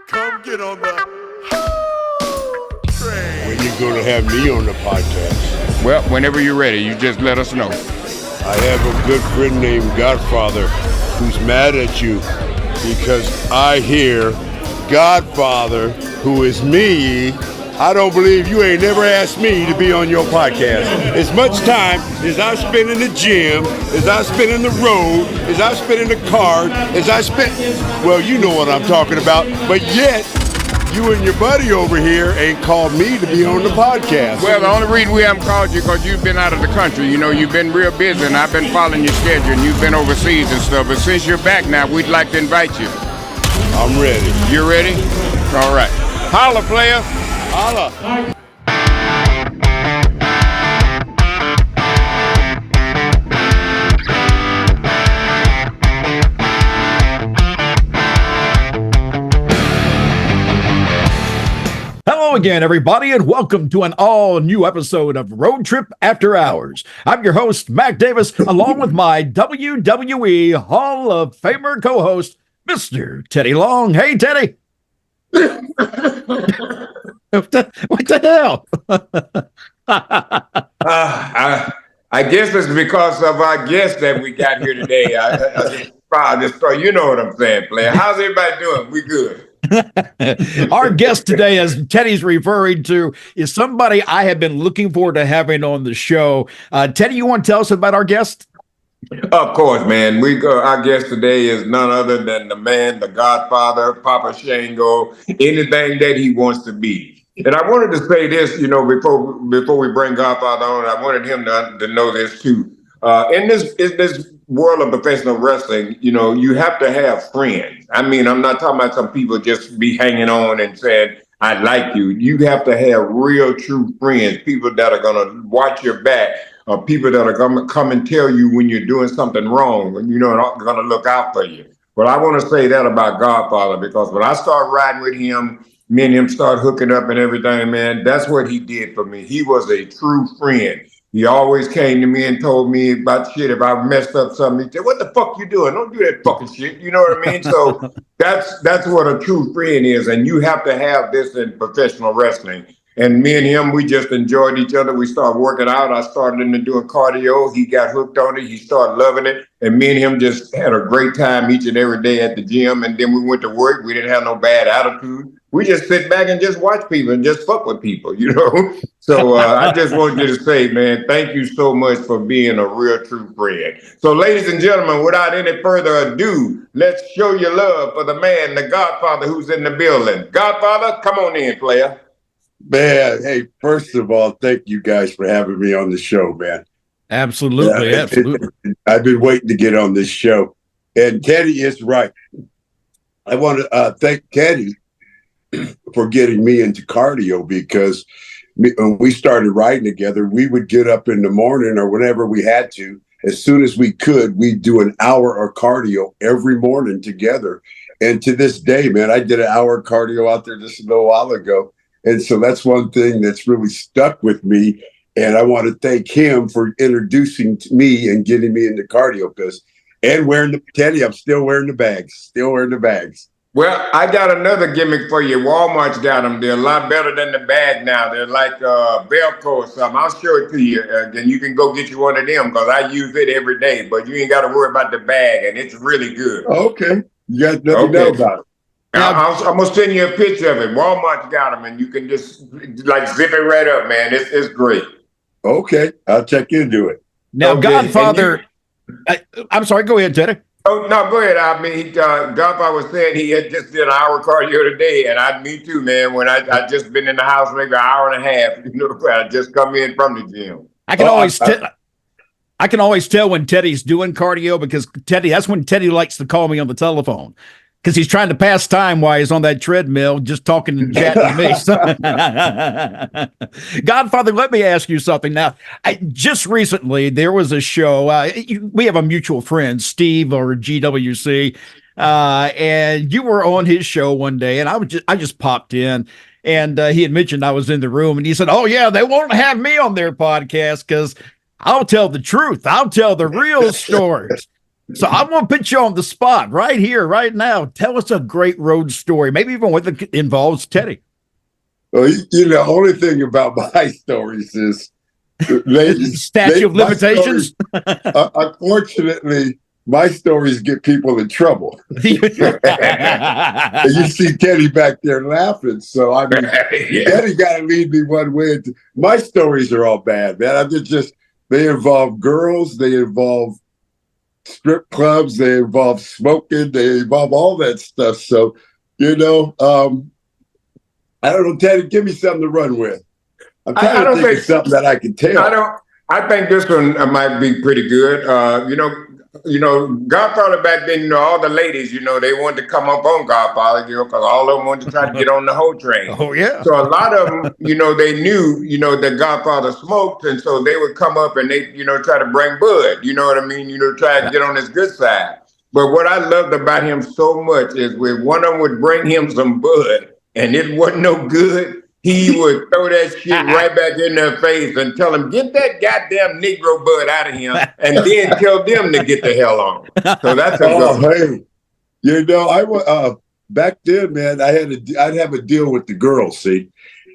Come get on the train. When you going to have me on the podcast? Well, whenever you're ready, you just let us know. I have a good friend named Godfather who's mad at you because I hear Godfather, who is me. I don't believe you ain't never asked me to be on your podcast. As much time as I spend in the gym, as I spend in the road, as I spend in the car, as I spend, well, you know what I'm talking about, but yet you and your buddy over here ain't called me to be on the podcast. Well, the only reason we haven't called you because you've been out of the country. You know, you've been real busy, and I've been following your schedule, and you've been overseas and stuff. But since you're back now, we'd like to invite you. I'm ready. You ready? All right. Holla, player. Holla. Hello again, everybody, and welcome to an all-new episode of Road Trip After Hours. I'm your host, MacDavis, along with my WWE Hall of Famer co-host, Mr. Teddy Long. Hey, Teddy. What the hell? I guess it's because of our guest that we got here today. I just thought, you know what I'm saying, player. How's everybody doing? We good. Our guest today, as Teddy's referring to, is somebody I have been looking forward to having on the show. Teddy, you want to tell us about our guest? Of course, man. Our guest today is none other than the man, the Godfather, Papa Shango, anything that he wants to be. And I wanted to say this, you know, before we bring Godfather on, I wanted him to know this too. In this world of professional wrestling, you know, you have to have friends. I mean, I'm not talking about some people just be hanging on and saying, I like you. You have to have real, true friends, people that are going to watch your back, or people that are going to come and tell you when you're doing something wrong, and you know, are going to look out for you. Well, I want to say that about Godfather, because when I started riding with him, me and him started hooking up and everything, man, that's what he did for me. He was a true friend. He always came to me and told me about shit. If I messed up something, he'd say, what the fuck you doing? Don't do that fucking shit. You know what I mean? So that's what a true friend is. And you have to have this in professional wrestling. And me and him, we just enjoyed each other. We started working out. I started into doing cardio. He got hooked on it. He started loving it. And me and him just had a great time each and every day at the gym. And then we went to work. We didn't have no bad attitude. We just sit back and just watch people and just fuck with people, you know? So I just want you to say, man, thank you so much for being a real true friend. So ladies and gentlemen, without any further ado, let's show your love for the man, the Godfather, who's in the building. Godfather, come on in, player. Man, hey, first of all, thank you guys for having me on the show, man. Absolutely, absolutely. I've been waiting to get on this show. And Teddy is right. I want to thank Teddy for getting me into cardio, because when we started riding together, we would get up in the morning or whenever we had to. As soon as we could, we'd do an hour of cardio every morning together. And to this day, man, I did an hour of cardio out there just a little while ago. And so that's one thing that's really stuck with me. And I want to thank him for introducing me and getting me into cardio, and wearing the Teddy, I'm still wearing the bags, Well, I got another gimmick for you. Walmart's got them. They're a lot better than the bag now. They're like Velcro or something. I'll show it to you. Then you can go get you one of them, because I use it every day. But you ain't got to worry about the bag, and it's really good. Okay. You got nothing to know about it. I'm going to send you a picture of it. Walmart's got them, and you can just like zip it right up, man. It's great. Okay. I'll check into it. Now, okay. Godfather, I'm sorry. Go ahead, Teddy. Oh, no, go ahead. I mean, Godfather was saying he had just did an hour cardio today, and me too, man. When I just been in the house maybe an hour and a half, you know, I just come in from the gym. I can always tell when Teddy's doing cardio, because that's when Teddy likes to call me on the telephone, because he's trying to pass time while he's on that treadmill, just talking and chatting to me. Godfather, let me ask you something. Now, just recently, there was a show. We have a mutual friend, Steve, or GWC, and you were on his show one day, and I just popped in, and he had mentioned I was in the room, and he said, oh, yeah, they won't have me on their podcast because I'll tell the truth. I'll tell the real stories. So I want to put you on the spot right here, right now. Tell us a great road story, maybe even one that involves Teddy. Well, the only thing about my stories is Statute of limitations. Unfortunately, my stories get people in trouble. And you see Teddy back there laughing. So I mean, Teddy got to lead me one way. My stories are all bad, man. They involve girls, they involve strip clubs, they involve smoking, they involve all that stuff. So, I don't know, Teddy, give me something to run with. I'm trying to think of something that I can tell. I think this one might be pretty good. Godfather back then, all the ladies, they wanted to come up on Godfather, because all of them wanted to try to get on the whole train. Oh, yeah. So a lot of them, they knew, that Godfather smoked, and so they would come up and they, try to bring bud, you know what I mean? Try to get on his good side. But what I loved about him so much is when one of them would bring him some bud and it wasn't no good, he would throw that shit right back in their face and tell them, get that goddamn Negro bud out of him, and then tell them to get the hell on. So that's a good hey, back then, man, I'd have a deal with the girls. See,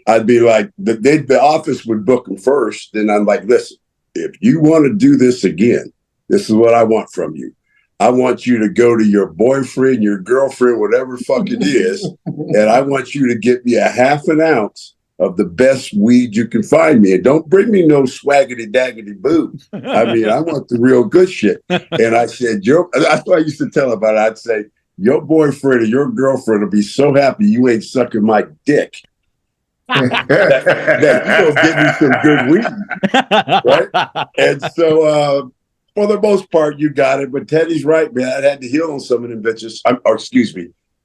I'd be like, the office would book them first, and I'm like, listen, if you want to do this again, this is what I want from you. I want you to go to your boyfriend, your girlfriend, whatever fuck it is, and I want you to get me a half an ounce of the best weed you can find me. And don't bring me no swaggity daggity boo. I mean, I want the real good shit. And I said, that's what I used to tell about it. I'd say, your boyfriend or your girlfriend will be so happy you ain't sucking my dick. that you gonna give me some good weed. Right? And so, for the most part, you got it. But Teddy's right, man. I had to heal on some of them bitches.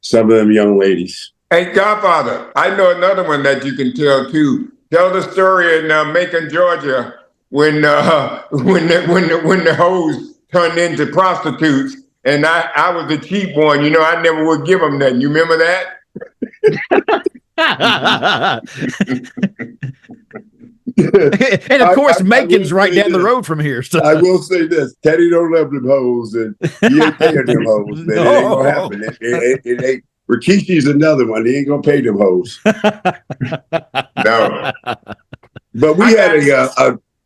Some of them young ladies. Hey, Godfather, I know another one that you can tell too. Tell the story in Macon, Georgia, when the hoes turned into prostitutes, and I was the cheap one. I never would give them nothing. You remember that? And of course, Macon's right down the road from here. So I will say this: Teddy don't love them hoes, and he ain't paying them hoes. Man, it ain't gonna happen. It ain't. Rikishi's another one. He ain't gonna pay them hoes. No. But we had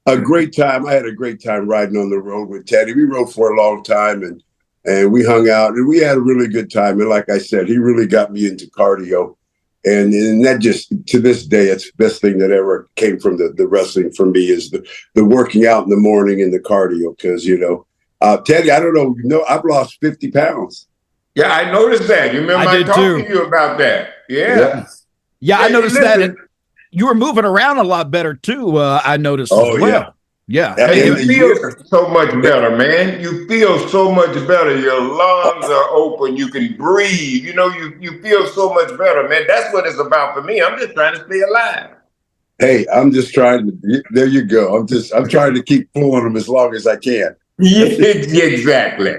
a great time. I had a great time riding on the road with Teddy. We rode for a long time, and we hung out, and we had a really good time. And like I said, he really got me into cardio. And that just, to this day, it's the best thing that ever came from the wrestling for me is the working out in the morning and the cardio. Because, Teddy, I don't know, I've lost 50 pounds. Yeah, I noticed that. You remember I talked to you about that. Yeah. Yeah, I noticed that. And you were moving around a lot better, too, I noticed as well. Yeah. And you feel so much better, man. You feel so much better. Your lungs are open. You can breathe. You feel so much better, man. That's what it's about for me. I'm just trying to stay alive. Hey, I'm just trying to, there you go. I'm trying to keep pulling them as long as I can. Yeah, exactly.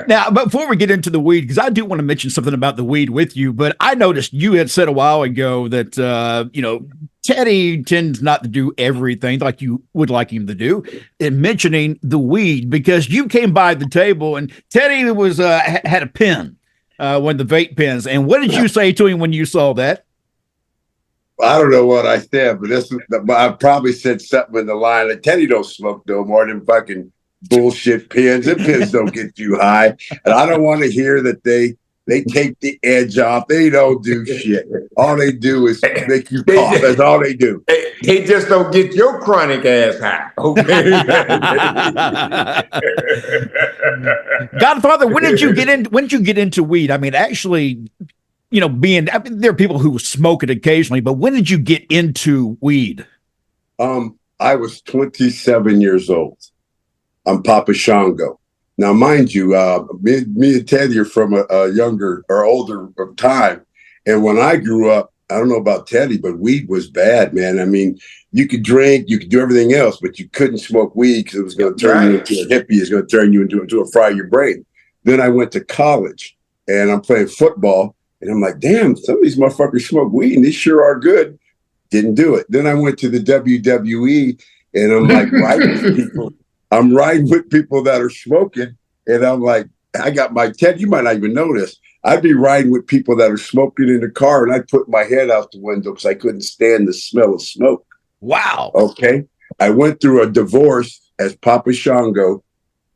Now, before we get into the weed, because I do want to mention something about the weed with you, but I noticed you had said a while ago that, Teddy tends not to do everything like you would like him to do, in mentioning the weed, because you came by the table and Teddy was had a pen, one of the vape pens. And what did you say to him when you saw that? I don't know what I said, but I probably said something in the line like, Teddy don't smoke no more than fucking bullshit pins. The pins don't get you high. And I don't want to hear that they take the edge off. They don't do shit. All they do is make you cough. That's all they do. They just don't get your chronic ass high. Okay. Godfather, when did you get into weed? I mean, actually, there are people who smoke it occasionally, but when did you get into weed? I was 27 years old. I'm Papa Shango. Now, mind you, me and Teddy are from a younger or older time. And when I grew up, I don't know about Teddy, but weed was bad, man. I mean, you could drink, you could do everything else, but you couldn't smoke weed because it was going to turn you into a hippie. It's going to turn you into a fry your brain. Then I went to college and I'm playing football. And I'm like, damn, some of these motherfuckers smoke weed and they sure are good. Didn't do it. Then I went to the WWE and I'm like, I'm riding with people that are smoking. And I'm like, I got my Ted, you might not even know this. I'd be riding with people that are smoking in the car, and I'd put my head out the window because I couldn't stand the smell of smoke. Wow. Okay. I went through a divorce as Papa Shango,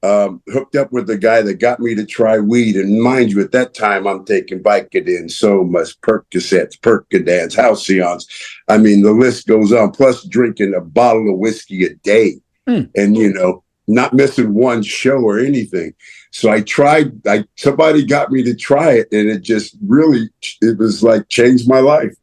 hooked up with the guy that got me to try weed. And mind you, at that time, I'm taking Vicodin, Somas, Percocets, Percodans, Halcyons. I mean, the list goes on, plus drinking a bottle of whiskey a day. And, you know, not missing one show or anything. So I tried, somebody got me to try it, and it just really, it was like changed my life.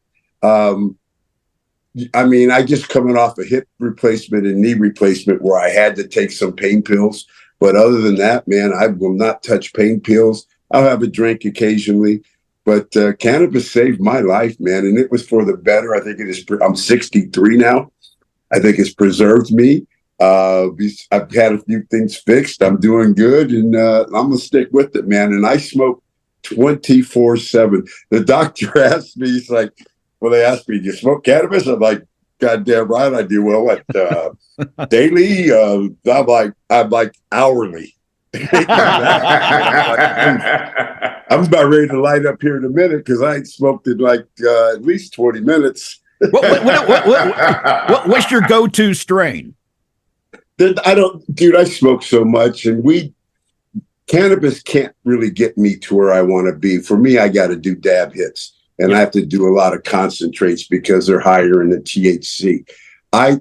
I mean, I just coming off a hip replacement and knee replacement where I had to take some pain pills. But other than that, man, I will not touch pain pills. I'll have a drink occasionally. But cannabis saved my life, man. And it was for the better. I think it is. I'm 63 now. I think it's preserved me. I've had a few things fixed. I'm doing good. And I'm going to stick with it, man. And I smoke 24/7. The doctor asked me, he's like, well, they asked me, do you smoke cannabis? I'm like, goddamn right I do. Well, what, daily? I'm like hourly. I'm about ready to light up here in a minute because I ain't smoked in like at least 20 minutes. What's your go-to strain? I smoke so much, and cannabis can't really get me to where I want to be. For me, I got to do dab hits. And I have to do a lot of concentrates because they're higher in the THC.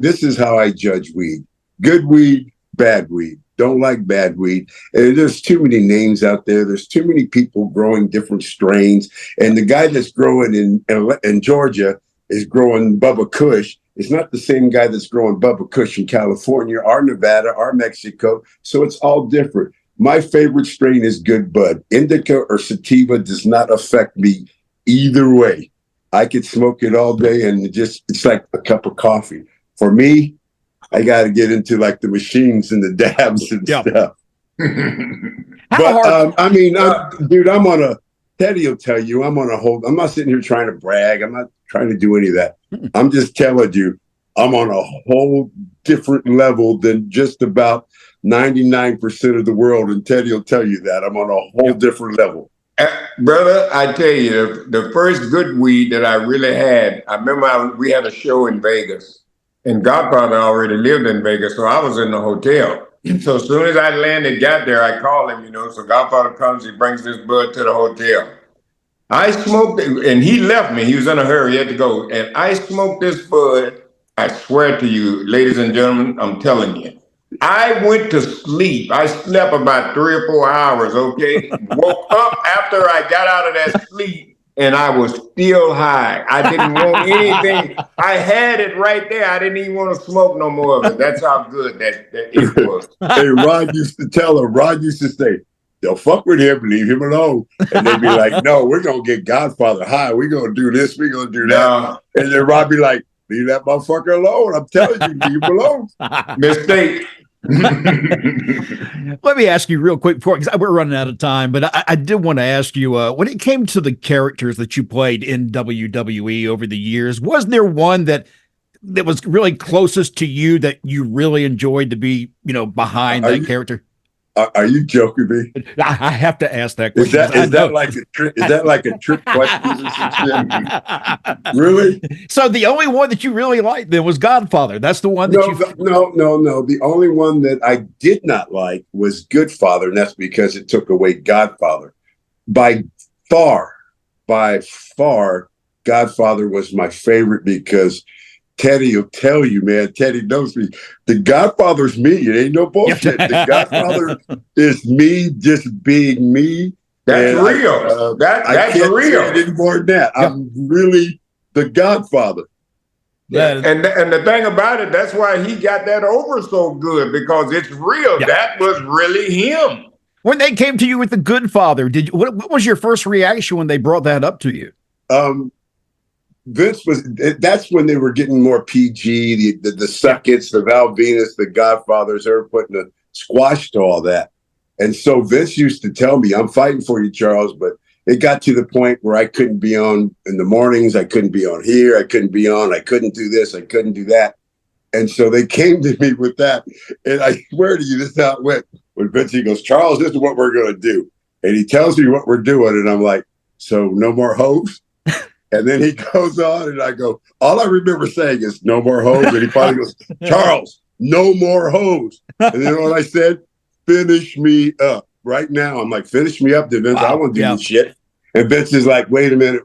This is how I judge weed. Good weed, bad weed. Don't like bad weed. And there's too many names out there. There's too many people growing different strains. And the guy that's growing in Georgia is growing Bubba Kush. It's not the same guy that's growing Bubba Kush in California or Nevada or Mexico. So it's all different. My favorite strain is Good Bud. Indica or sativa does not affect me either way. I could smoke it all day, and it's like a cup of coffee. For me, I got to get into like the machines and the dabs and stuff. But Teddy will tell you, I'm not sitting here trying to brag. I'm not trying to do any of that. I'm just telling you, I'm on a whole different level than just about 99% of the world. And Teddy will tell you that I'm on a whole different level. Brother, I tell you, the first good weed that I really had, I remember we had a show in Vegas, and Godfather already lived in Vegas, so I was in the hotel. So as soon as I got there, I called him, so Godfather comes, he brings this bud to the hotel. I smoked it, and he left me. He was in a hurry, he had to go. And I smoked this bud, I swear to you, ladies and gentlemen, I'm telling you. I went to sleep. I slept about 3 or 4 hours, okay? Woke up after I got out of that sleep, and I was still high. I didn't want anything. I had it right there. I didn't even want to smoke no more of it. That's how good that it was. Hey, Rod used to say, they'll fuck with him, leave him alone. And they'd be like, no, we're going to get Godfather high. We're going to do this. We're going to do that. No. And then Rod be like, leave that motherfucker alone. I'm telling you, leave him alone. Mistake. Let me ask you real quick before, because we're running out of time, but I did want to ask you, when it came to the characters that you played in WWE over the years, was there one that was really closest to you that you really enjoyed to be, behind that character? Are you joking me? I have to ask that question. Is that like a trick question or some shit? Really? So the only one that you really liked then was Godfather. That's the one that No. The only one that I did not like was Goodfather, and that's because it took away Godfather. By far, Godfather was my favorite because Teddy will tell you, man. Teddy knows me. The Godfather's me. It ain't no bullshit. The Godfather is me just being me. That's real. That's real. Say it any more than that. I'm really the Godfather. Yeah. And the thing about it, that's why he got that over so good, because it's real. Yeah. That was really him. When they came to you with the Goodfather, what was your first reaction when they brought that up to you? That's when they were getting more PG, the Suckets, the Val Venus, the Godfathers, they were putting a squash to all that. And so Vince used to tell me, I'm fighting for you, Charles, but it got to the point where I couldn't be on in the mornings. I couldn't be on here. I couldn't do this. I couldn't do that. And so they came to me with that. And I swear to you, this is how it went. when Vince, he goes, Charles, this is what we're going to do. And he tells me what we're doing. And I'm like, so no more hoes? And then he goes on and I go, all I remember saying is no more hoes. And he finally goes, Charles, no more hoes. And then what I said, finish me up right now. I'm like, finish me up, then Vince. Wow. I want to do this shit. And Vince is like, wait a minute.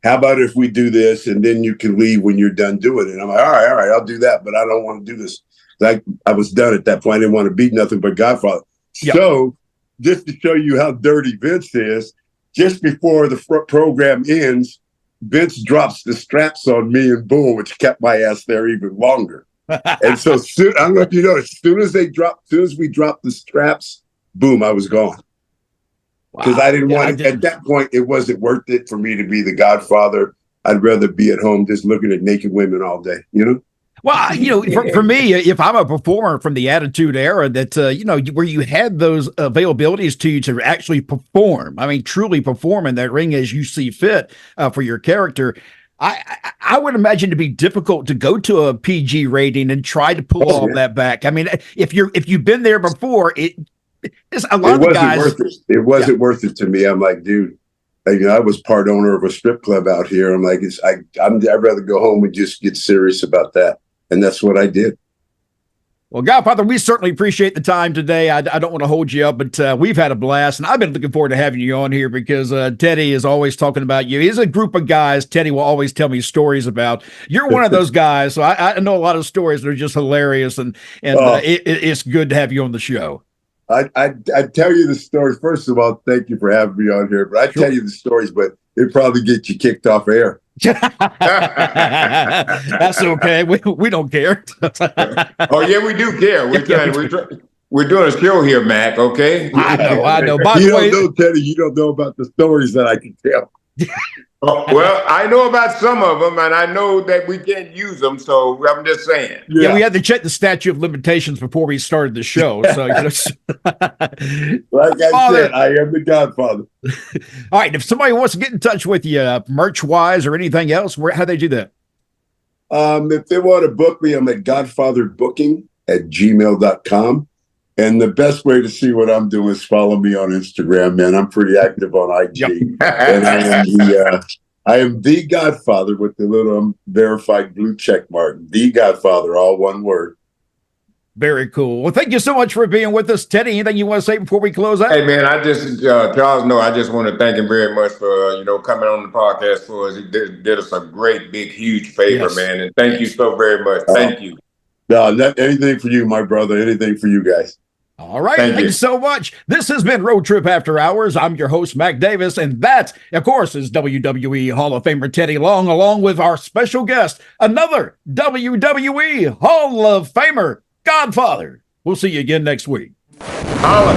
How about if we do this and then you can leave when you're done doing it? And I'm like, all right, I'll do that, but I don't want to do this. Like I was done at that point. I didn't want to be nothing but Godfather. Yep. So just to show you how dirty Vince is, just before the program ends, Vince drops the straps on me and Bull, which kept my ass there even longer. And so I don't know if you know, as soon as we dropped the straps, boom, I was gone. Because I didn't want it. At that point, it wasn't worth it for me to be the Godfather. I'd rather be at home just looking at naked women all day, you know? Well, you know, for me, if I'm a performer from the Attitude Era, that, you know, where you had those availabilities to you to actually perform, I mean, truly perform in that ring as you see fit for your character, I would imagine to be difficult to go to a PG rating and try to pull all that back. I mean, if you've been there before, it's a lot of guys. Worth it. It wasn't worth it to me. I'm like, dude, you know, I was part owner of a strip club out here. I'm like, I'd rather go home and just get serious about that. And that's what I did. Well, Godfather, we certainly appreciate the time today. I don't want to hold you up, but we've had a blast, and I've been looking forward to having you on here because Teddy is always talking about you. He's a group of guys Teddy will always tell me stories about. You're one of those guys, so I know a lot of stories that are just hilarious, and it's good to have you on the show. I tell you the stories. First of all, thank you for having me on here, but I tell you the stories, but it probably get you kicked off air. That's okay. We don't care. Oh yeah, we do care. We're doing a show here, Mac. Okay. I know. By you the way, don't know, Teddy. You don't know about the stories that I can tell. Well, I know about some of them, and I know that we can't use them. So I'm just saying. Yeah, we had to check the statute of limitations before we started the show. So, you know, like I said, I am the Godfather. All right. If somebody wants to get in touch with you, merch wise or anything else, how do they do that? If they want to book me, I'm at godfatherbooking@gmail.com. And the best way to see what I'm doing is follow me on Instagram, man. I'm pretty active on IG. Yep. And I am the Godfather with the little verified blue check mark. The Godfather, all one word. Very cool. Well, thank you so much for being with us. Teddy, anything you want to say before we close out? Hey, man, I just, Charles, I just want to thank him very much for, coming on the podcast for us. He did us a great, big, huge favor, man. And thank you so very much. Thank you. No, anything for you, my brother. Anything for you guys. All right. Thank you so much. This has been Road Trip After Hours. I'm your host, MacDavis, and that, of course, is WWE Hall of Famer Teddy Long, along with our special guest, another WWE Hall of Famer, Godfather. We'll see you again next week. Holla.